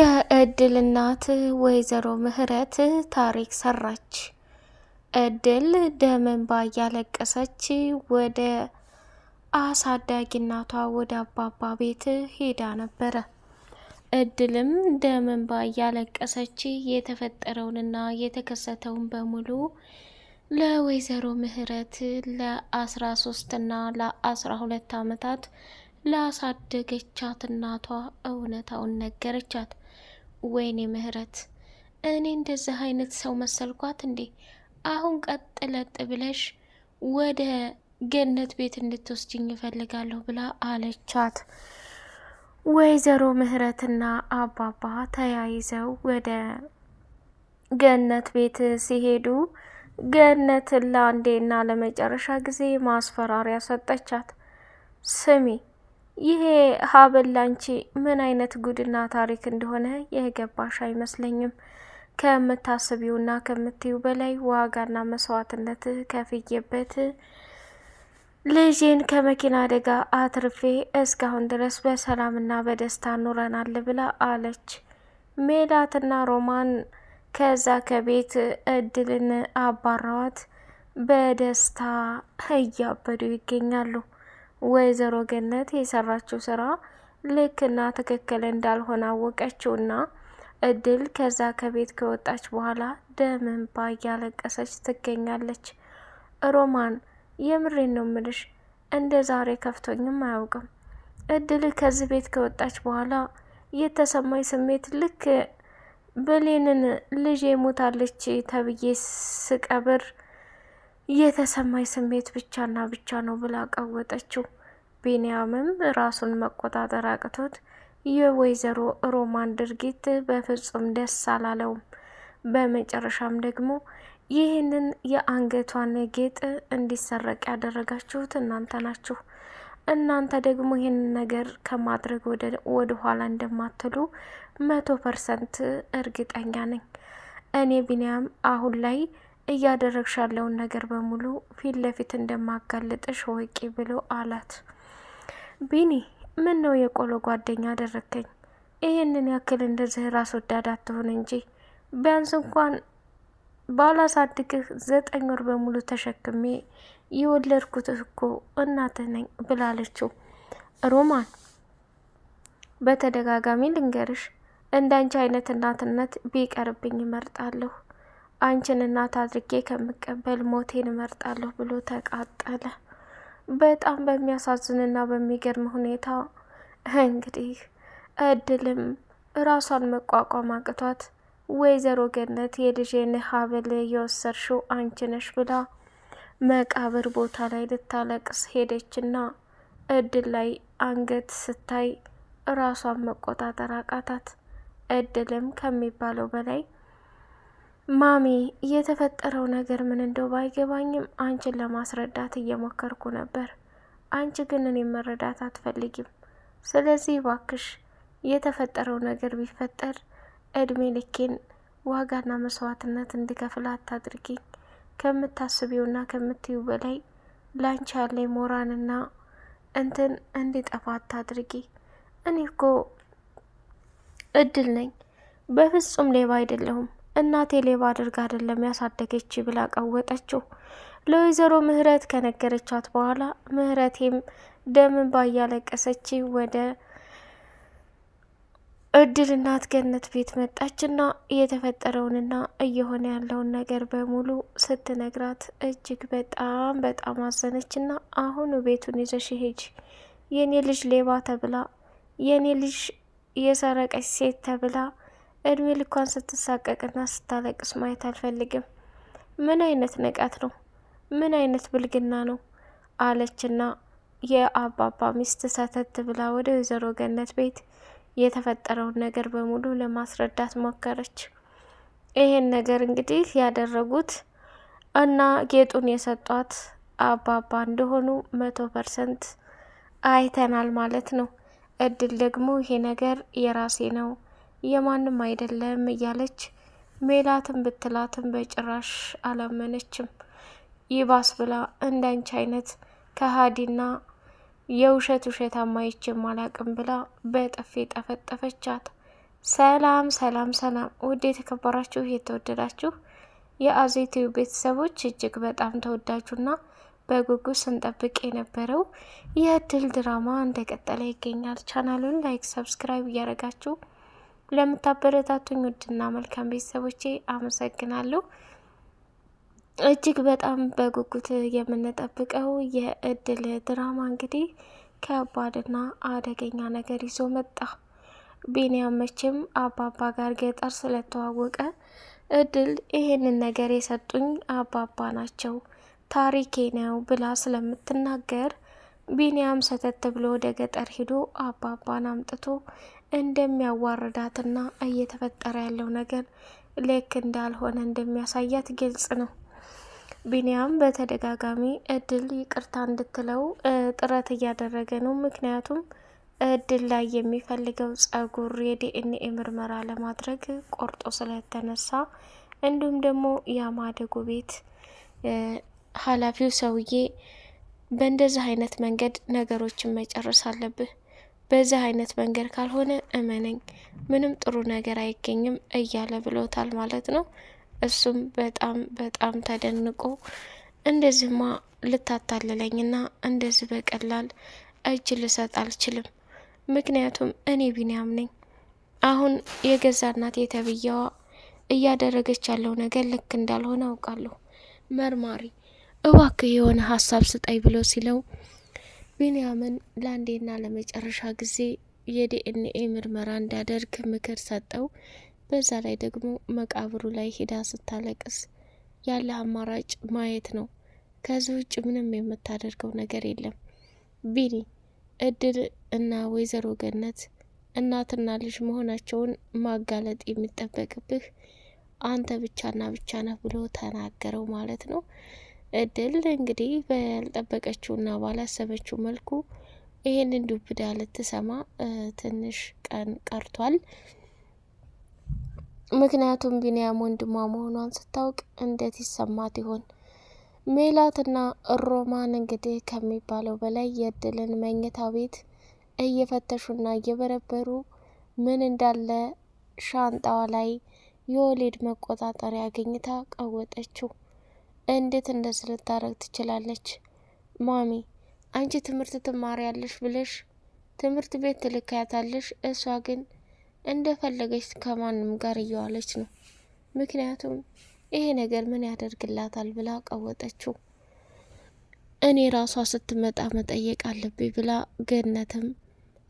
የእድል እናት ወይዘሮ ምህረት ታሪክ ሰራች። እድል ደም እንባ እያለቀሰች ወደ አሳዳጊ እናቷ ወደ አባባ ቤት ሄዳ ነበረ። እድልም ደም እንባ እያለቀሰች የተፈጠረውንና የተከሰተውን በሙሉ ለወይዘሮ ምህረት ለ13 እና ለ12 ዓመታት ላሳደገቻት እናቷ እውነታውን ነገረቻት። ወይኔ ምህረት፣ እኔ እንደዚህ አይነት ሰው መሰልኳት እንዴ? አሁን ቀጥ ለጥ ብለሽ ወደ ገነት ቤት እንድትወስጅኝ እፈልጋለሁ ብላ አለቻት። ወይዘሮ ምህረትና አባባ ተያይዘው ወደ ገነት ቤት ሲሄዱ ገነትን ለአንዴና ለመጨረሻ ጊዜ ማስፈራሪያ ሰጠቻት። ስሚ፣ ይሄ ሀብል ላንቺ ምን አይነት ጉድና ታሪክ እንደሆነ የገባሽ አይመስለኝም። ከምታስቢውና ከምትዩ በላይ ዋጋና መስዋዕትነት ከፍዬበት ልጄን ከመኪና አደጋ አትርፌ እስካሁን ድረስ በሰላምና በደስታ ኑረናል ብላ አለች። ሜላትና ሮማን ከዛ ከቤት እድልን አባረዋት በደስታ እያበዱ ይገኛሉ። ወይዘሮ ገነት የሰራችው ስራ ልክና ትክክል እንዳልሆነ አወቀችውና እድል ከዛ ከቤት ከወጣች በኋላ ደም እንባ እያለቀሰች ትገኛለች። ሮማን፣ የምሬን ነው ምልሽ፣ እንደ ዛሬ ከፍቶኝም አያውቅም። እድል ከዚህ ቤት ከወጣች በኋላ የተሰማኝ ስሜት ልክ ብሌንን ልጄ ሞታለች ተብዬ ስቀብር የተሰማኝ ስሜት ብቻና ብቻ ነው ብላ ቀወጠችው። ቢንያምም ራሱን መቆጣጠር አቅቶት የወይዘሮ ሮማን ድርጊት በፍጹም ደስ አላለውም። በመጨረሻም ደግሞ ይህንን የአንገቷን ጌጥ እንዲሰረቅ ያደረጋችሁት እናንተ ናችሁ። እናንተ ደግሞ ይህንን ነገር ከማድረግ ወደ ኋላ እንደማትሉ 100% እርግጠኛ ነኝ። እኔ ቢንያም አሁን ላይ እያደረግሽ ያለውን ነገር በሙሉ ፊት ለፊት እንደማጋልጥሽ ወቂ ብሎ አላት። ቢኒ፣ ምን ነው የቆሎ ጓደኛ አደረግከኝ? ይህንን ያክል እንደዚህ ራስ ወዳድ አትሆን እንጂ ቢያንስ እንኳን ባላሳድግህ 9 ወር በሙሉ ተሸክሜ የወለድኩት እኮ እናትህ ነኝ ብላለችው። ሮማን፣ በተደጋጋሚ ልንገርሽ፣ እንዳንቺ አይነት እናትነት ቢቀርብኝ እመርጣለሁ። አንቺን እናት አድርጌ ከምቀበል ሞቴን እመርጣለሁ ብሎ ተቃጠለ። በጣም በሚያሳዝንና በሚገርም ሁኔታ እንግዲህ እድልም ራሷን መቋቋም አቅቷት ወይዘሮ ገነት የልጄን ሀብል የወሰድሽው አንቺ ነሽ ብላ መቃብር ቦታ ላይ ልታለቅስ ሄደችና እድል ላይ አንገት ስታይ ራሷን መቆጣጠር አቃታት። እድልም ከሚባለው በላይ ማሚ፣ የተፈጠረው ነገር ምን እንደው ባይገባኝም አንቺን ለማስረዳት እየሞከርኩ ነበር። አንቺ ግን እኔ መረዳት አትፈልጊም። ስለዚህ ባክሽ የተፈጠረው ነገር ቢፈጠር እድሜ ልኬን ዋጋና መስዋዕትነት እንድከፍል አታድርጊኝ። ከምታስቢውና ከምትዩ በላይ ላንቺ ያለኝ ሞራንና እንትን እንዲጠፋ አታድርጊ። እኔ እኮ እድል ነኝ፣ በፍጹም ሌባ አይደለሁም። እናቴ ሌባ አድርጋ አይደለም ያሳደገች ብላ ቀወጠችው። ለወይዘሮ ምህረት ከነገረቻት በኋላ ምህረቴም ደም እንባ እያለቀሰች ወደ እድል እናት ገነት ቤት መጣችና የተፈጠረውንና እየሆነ ያለውን ነገር በሙሉ ስትነግራት እጅግ በጣም በጣም አዘነችና አሁን ቤቱን ይዘሽ ሂጂ፣ የኔ ልጅ ሌባ ተብላ የኔ ልጅ የሰረቀች ሴት ተብላ እድሜ ልኳን ስትሳቀቅና ስታለቅስ ማየት አልፈልግም። ምን አይነት ንቀት ነው? ምን አይነት ብልግና ነው? አለችና የአባባ ሚስት ሰተት ብላ ወደ ወይዘሮ ገነት ቤት የተፈጠረውን ነገር በሙሉ ለማስረዳት ሞከረች። ይሄን ነገር እንግዲህ ያደረጉት እና ጌጡን የሰጧት አባባ እንደሆኑ 100% አይተናል ማለት ነው። እድል ደግሞ ይሄ ነገር የራሴ ነው የማንም አይደለም እያለች ሜላትን ብትላትም በጭራሽ አላመነችም። ይባስ ብላ እንዳንቺ አይነት ከሃዲና የውሸት ውሸታማ አይቼም አላቅም ብላ በጥፊ ጠፈጠፈቻት። ሰላም ሰላም ሰላም! ውድ የተከበራችሁ የተወደዳችሁ የአዜቲው ቤተሰቦች እጅግ በጣም ተወዳጁና በጉጉት ስንጠብቅ የነበረው የእድል ድራማ እንደቀጠለ ይገኛል። ቻናሉን ላይክ፣ ሰብስክራይብ እያደረጋችሁ ለምታበረታቱኝ ውድና መልካም ቤተሰቦቼ አመሰግናለሁ። እጅግ በጣም በጉጉት የምንጠብቀው የእድል ድራማ እንግዲህ ከባድና አደገኛ ነገር ይዞ መጣ። ቢኒያም መቼም አባባ ጋር ገጠር ስለተዋወቀ እድል ይሄንን ነገር የሰጡኝ አባባ ናቸው ታሪኬ ነው ብላ ስለምትናገር ቢኒያም ሰተት ብሎ ወደ ገጠር ሂዶ አባባን አምጥቶ እንደሚያዋርዳትና እየተፈጠረ ያለው ነገር ልክ እንዳልሆነ እንደሚያሳያት ግልጽ ነው። ቢኒያም በተደጋጋሚ እድል ይቅርታ እንድትለው ጥረት እያደረገ ነው። ምክንያቱም እድል ላይ የሚፈልገው ጸጉር የዲኤንኤ ምርመራ ለማድረግ ቆርጦ ስለተነሳ እንዲሁም ደግሞ የማደጎ ቤት ኃላፊው ሰውዬ በእንደዚህ አይነት መንገድ ነገሮችን መጨረስ አለብህ፣ በዚህ አይነት መንገድ ካልሆነ እመነኝ ምንም ጥሩ ነገር አይገኝም እያለ ብሎታል ማለት ነው። እሱም በጣም በጣም ተደንቆ እንደዚህማ ልታታልለኝና እንደዚህ በቀላል እጅ ልሰጥ አልችልም፣ ምክንያቱም እኔ ቢኒያም ነኝ። አሁን የገዛ እናቴ ተብዬዋ እያደረገች ያለው ነገር ልክ እንዳልሆነ አውቃለሁ። መርማሪ እባክህ የሆነ ሀሳብ ስጠኝ ብሎ ሲለው ቢኒያምን ለአንዴና ለመጨረሻ ጊዜ የዲኤንኤ ምርመራ እንዳደርግ ምክር ሰጠው። በዛ ላይ ደግሞ መቃብሩ ላይ ሂዳ ስታለቅስ ያለ አማራጭ ማየት ነው። ከዚህ ውጭ ምንም የምታደርገው ነገር የለም። ቢኒ እድል እና ወይዘሮ ገነት እናትና ልጅ መሆናቸውን ማጋለጥ የሚጠበቅብህ አንተ ብቻና ብቻ ነህ ብሎ ተናገረው ማለት ነው። እድል እንግዲህ ባልጠበቀችውና ባላሰበችው መልኩ ይሄንን ዱብዳ ልትሰማ ትንሽ ቀን ቀርቷል። ምክንያቱም ቢኒያም ወንድሟ መሆኗን ስታውቅ እንዴት ይሰማት ይሆን? ሜላትና ሮማን እንግዲህ ከሚባለው በላይ የእድልን መኝታ ቤት እየፈተሹና እየበረበሩ ምን እንዳለ ሻንጣዋ ላይ የወሊድ መቆጣጠሪያ አግኝታ ቀወጠችው። እንዴት እንደዚህ ልታረግ ትችላለች? ማሚ አንቺ ትምህርት ትማሪያለሽ ብለሽ ትምህርት ቤት ትልካያታለሽ፣ እሷ ግን እንደፈለገች ከማንም ጋር እየዋለች ነው። ምክንያቱም ይሄ ነገር ምን ያደርግላታል ብላ ቀወጠችው። እኔ ራሷ ስትመጣ መጠየቅ አለብኝ ብላ ገነትም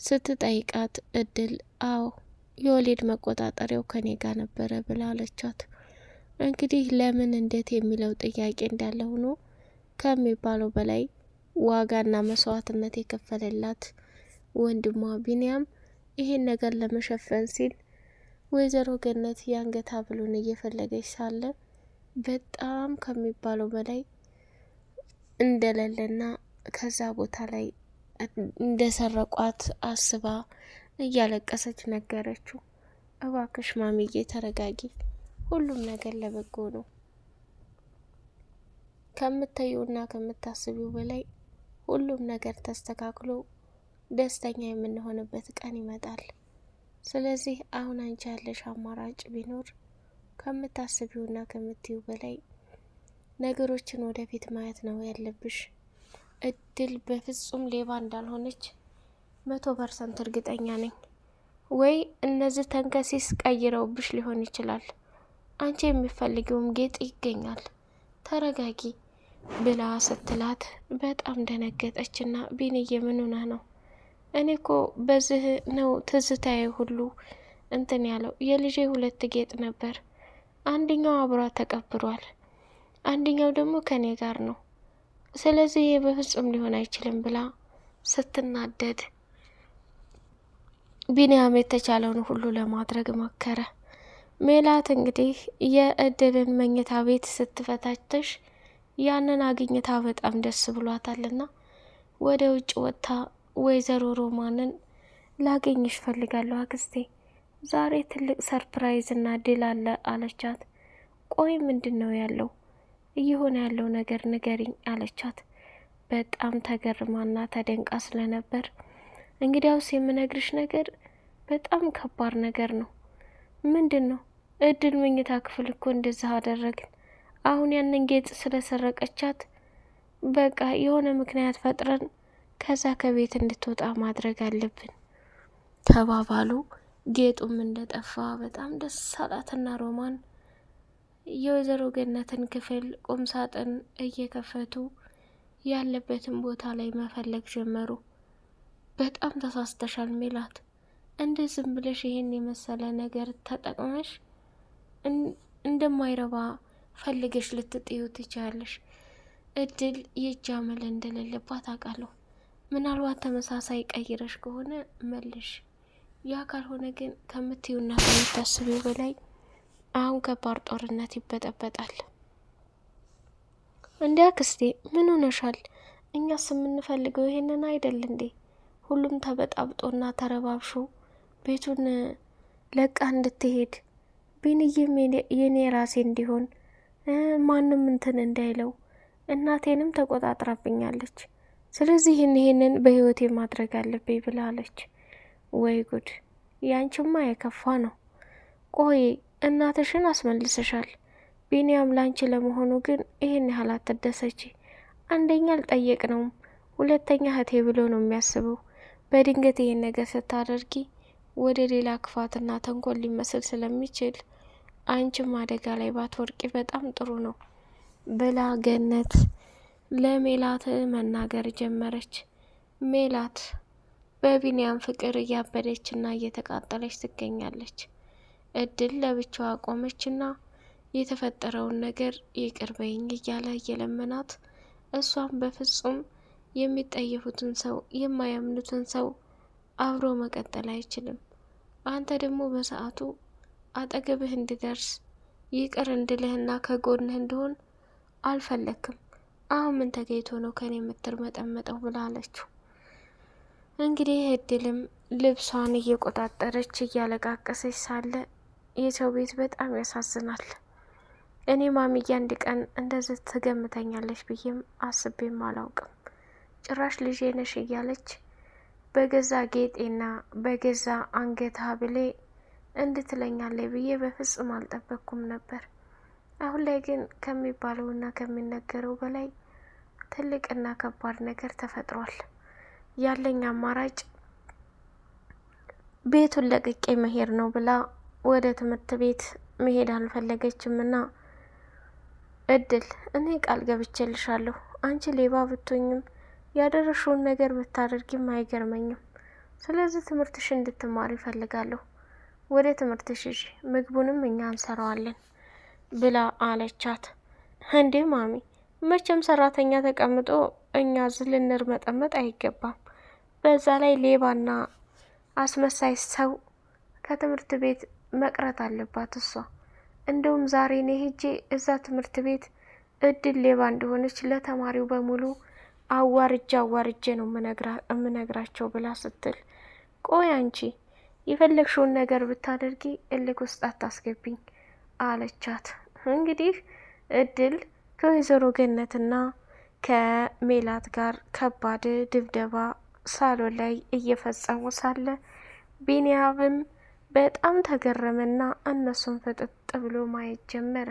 ስትጠይቃት እድል አዎ የወሊድ መቆጣጠሪያው ከኔ ጋር ነበረ ብላ አለቻት። እንግዲህ ለምን እንዴት የሚለው ጥያቄ እንዳለ ሆኖ ከሚባለው በላይ ዋጋና መስዋዕትነት የከፈለላት ወንድሟ ቢኒያም ይሄን ነገር ለመሸፈን ሲል ወይዘሮ ገነት የአንገት ሐብሉን እየፈለገች ሳለ በጣም ከሚባለው በላይ እንደሌለና ከዛ ቦታ ላይ እንደሰረቋት አስባ እያለቀሰች ነገረችው። እባክሽ ማሚዬ ተረጋጊ፣ ሁሉም ነገር ለበጎ ነው። ከምታዩና ከምታስቢው በላይ ሁሉም ነገር ተስተካክሎ ደስተኛ የምንሆንበት ቀን ይመጣል። ስለዚህ አሁን አንቺ ያለሽ አማራጭ ቢኖር ከምታስቢውና ከምትዩ በላይ ነገሮችን ወደፊት ማየት ነው ያለብሽ። እድል በፍጹም ሌባ እንዳልሆነች 100% እርግጠኛ ነኝ። ወይ እነዚህ ተንከሲስ ቀይረውብሽ ሊሆን ይችላል። አንቺ የሚፈልጊውም ጌጥ ይገኛል። ተረጋጊ ብላ ስትላት በጣም ደነገጠችና ቢኒዬ ምን ሆነህ ነው? እኔ እኮ በዚህ ነው ትዝታዬ ሁሉ እንትን ያለው። የልጄ 2 ጌጥ ነበር፣ አንደኛው አብሯ ተቀብሯል፣ አንደኛው ደግሞ ከኔ ጋር ነው። ስለዚህ ይሄ በፍጹም ሊሆን አይችልም ብላ ስትናደድ ቢኒያም የተቻለውን ሁሉ ለማድረግ ሞከረ። ሜላት እንግዲህ የእድልን መኝታ ቤት ስትፈታተሽ ያንን አግኝታ በጣም ደስ ብሏታልና ወደ ውጭ ወጥታ ወይዘሮ ሮማንን ላገኝሽ ፈልጋለሁ አክስቴ፣ ዛሬ ትልቅ ሰርፕራይዝ እና ድል አለ አለቻት። ቆይ ምንድን ነው ያለው? እየሆነ ያለው ነገር ንገሪኝ አለቻት። በጣም ተገርማና ተደንቃ ስለነበር እንግዲያውስ የምነግርሽ ነገር በጣም ከባድ ነገር ነው፣ ምንድን ነው? እድል መኝታ ክፍል እኮ እንደዛ አደረግን። አሁን ያንን ጌጥ ስለሰረቀቻት በቃ የሆነ ምክንያት ፈጥረን ከዛ ከቤት እንድትወጣ ማድረግ አለብን ተባባሉ። ጌጡም እንደጠፋ በጣም ደስ አላትና ሮማን የወይዘሮ ገነትን ክፍል ቁም ሳጥን እየከፈቱ ያለበትን ቦታ ላይ መፈለግ ጀመሩ። በጣም ተሳስተሻል ሜላት፣ እንደ ዝም ብለሽ ይሄን የመሰለ ነገር ተጠቅመሽ እንደማይረባ ፈልገሽ ልትጥዩ ትችያለሽ። እድል የእጅ አመል እንደሌለባት አውቃለሁ። ምናልባት ተመሳሳይ ቀይረሽ ከሆነ መልሽ። ያ ካልሆነ ግን ከምትዩና ከምታስቢው በላይ አሁን ከባድ ጦርነት ይበጠበጣል። እንዴ አክስቴ ምን ሆነሻል? እኛስ የምንፈልገው ይሄንን አይደል እንዴ? ሁሉም ተበጣብጦና ተረባብሾ ቤቱን ለቃ እንድትሄድ ቢንዬም የኔ ራሴ እንዲሆን ማንም እንትን እንዳይለው እናቴንም ተቆጣጥራብኛለች። ስለዚህ ይሄንን በህይወቴ ማድረግ አለብኝ ብላለች። ወይ ጉድ! ያንቺማ የከፋ ነው። ቆይ እናትሽን አስመልሰሻል። ቢኒያም ላንቺ ለመሆኑ ግን ይሄን ያህል አትደሰቺ። አንደኛ አልጠየቅነውም፣ ሁለተኛ እህቴ ብሎ ነው የሚያስበው። በድንገት ይሄን ነገር ስታደርጊ ወደ ሌላ ክፋትና ተንኮል ሊመስል ስለሚችል አንቺም አደጋ ላይ ባትወርቂ በጣም ጥሩ ነው ብላ ገነት ለሜላት መናገር ጀመረች። ሜላት በቢኒያም ፍቅር እያበደችና እየተቃጠለች ትገኛለች። እድል ለብቻዋ ቆመችና የተፈጠረውን ነገር ይቅር በይኝ እያለ እየለመናት፣ እሷም በፍጹም የሚጠየፉትን ሰው የማያምኑትን ሰው አብሮ መቀጠል አይችልም። አንተ ደግሞ በሰዓቱ አጠገብህ እንድደርስ ይቅር እንድልህና ከጎንህ እንደሆን አልፈለክም። አሁን ምን ተገይቶ ነው ከኔ የምትርመጠመጠው ብላለችው። እንግዲህ እድልም ልብሷን እየቆጣጠረች እያለቃቀሰች ሳለ የሰው ቤት በጣም ያሳዝናል። እኔ ማሚዬ አንድ ቀን እንደዚህ ትገምተኛለች ብዬም አስቤም አላውቅም። ጭራሽ ልጄ ነሽ እያለች በገዛ ጌጤና በገዛ አንገት ሀብሌ እንድትለኛለች ብዬ በፍጹም አልጠበቅኩም ነበር። አሁን ላይ ግን ከሚባለውና ከሚነገረው በላይ ትልቅና ከባድ ነገር ተፈጥሯል። ያለኝ አማራጭ ቤቱን ለቅቄ መሄድ ነው ብላ ወደ ትምህርት ቤት መሄድ አልፈለገችምና እድል እኔ ቃል ገብቼልሻለሁ፣ አንቺ ሌባ ብትሆኝም ያደረሽውን ነገር ብታደርጊም አይገርመኝም። ስለዚህ ትምህርትሽ እንድትማር ይፈልጋለሁ። ወደ ትምህርትሽ ሂጂ፣ ምግቡንም እኛ እንሰራዋለን ብላ አለቻት። እንዴ ማሚ፣ መቼም ሰራተኛ ተቀምጦ እኛ እዚህ ልንርመጠመጥ አይገባም። በዛ ላይ ሌባና አስመሳይ ሰው ከትምህርት ቤት መቅረት አለባት እሷ። እንደውም ዛሬ እኔ ሄጄ እዛ ትምህርት ቤት እድል ሌባ እንደሆነች ለተማሪው በሙሉ አዋርጄ ነው የምነግራቸው ብላ ስትል፣ ቆይ አንቺ የፈለግሽውን ነገር ብታደርጊ እልክ ውስጥ አታስገቢኝ አለቻት። እንግዲህ እድል ከወይዘሮ ገነትና ከሜላት ጋር ከባድ ድብደባ ሳሎን ላይ እየፈጸሙ ሳለ ቢኒያምም በጣም ተገረመና እነሱን ፍጥጥ ብሎ ማየት ጀመረ።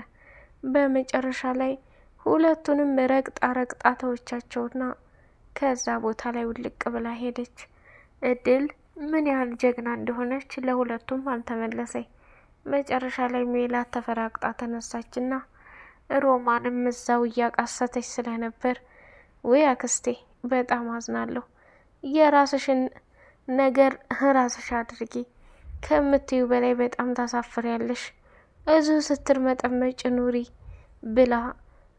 በመጨረሻ ላይ ሁለቱንም ረግጣ ተወቻቸውና ከዛ ቦታ ላይ ውልቅ ብላ ሄደች። እድል ምን ያህል ጀግና እንደሆነች ለሁለቱም አልተመለሰኝ። መጨረሻ ላይ ሜላት ተፈራግጣ ተነሳችና ሮማንም እዛው እያቃሰተች ስለነበር፣ ወይ አክስቴ በጣም አዝናለሁ፣ የራስሽን ነገር ራስሽ አድርጊ፣ ከምትዩ በላይ በጣም ታሳፍሪያለሽ፣ እዚሁ ስትርመጠመጭ ኑሪ ብላ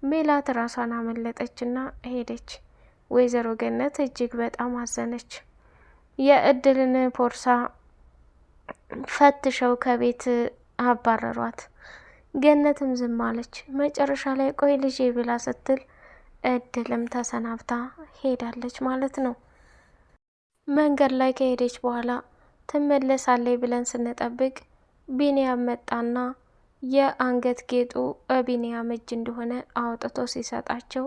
ሜላት ራሷን አመለጠችና ሄደች። ወይዘሮ ገነት እጅግ በጣም አዘነች። የእድልን ቦርሳ ፈትሸው ከቤት አባረሯት። ገነትም ዝም አለች። መጨረሻ ላይ ቆይ ልጄ ብላ ስትል እድልም ተሰናብታ ሄዳለች ማለት ነው። መንገድ ላይ ከሄደች በኋላ ትመለሳለች ብለን ስንጠብቅ ቢኒያም መጣና የአንገት ጌጡ በቢኒያም እጅ እንደሆነ አውጥቶ ሲሰጣቸው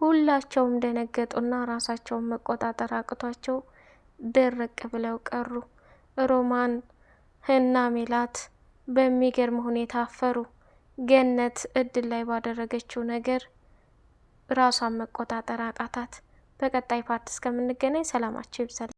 ሁላቸውም ደነገጡና ራሳቸውን መቆጣጠር አቅቷቸው ድርቅ ብለው ቀሩ። ሮማን እና ሜላት በሚገርም ሁኔታ አፈሩ። ገነት እድል ላይ ባደረገችው ነገር ራሷን መቆጣጠር አቃታት። በቀጣይ ፓርት እስከምንገናኝ ሰላማችሁ ይብዛል።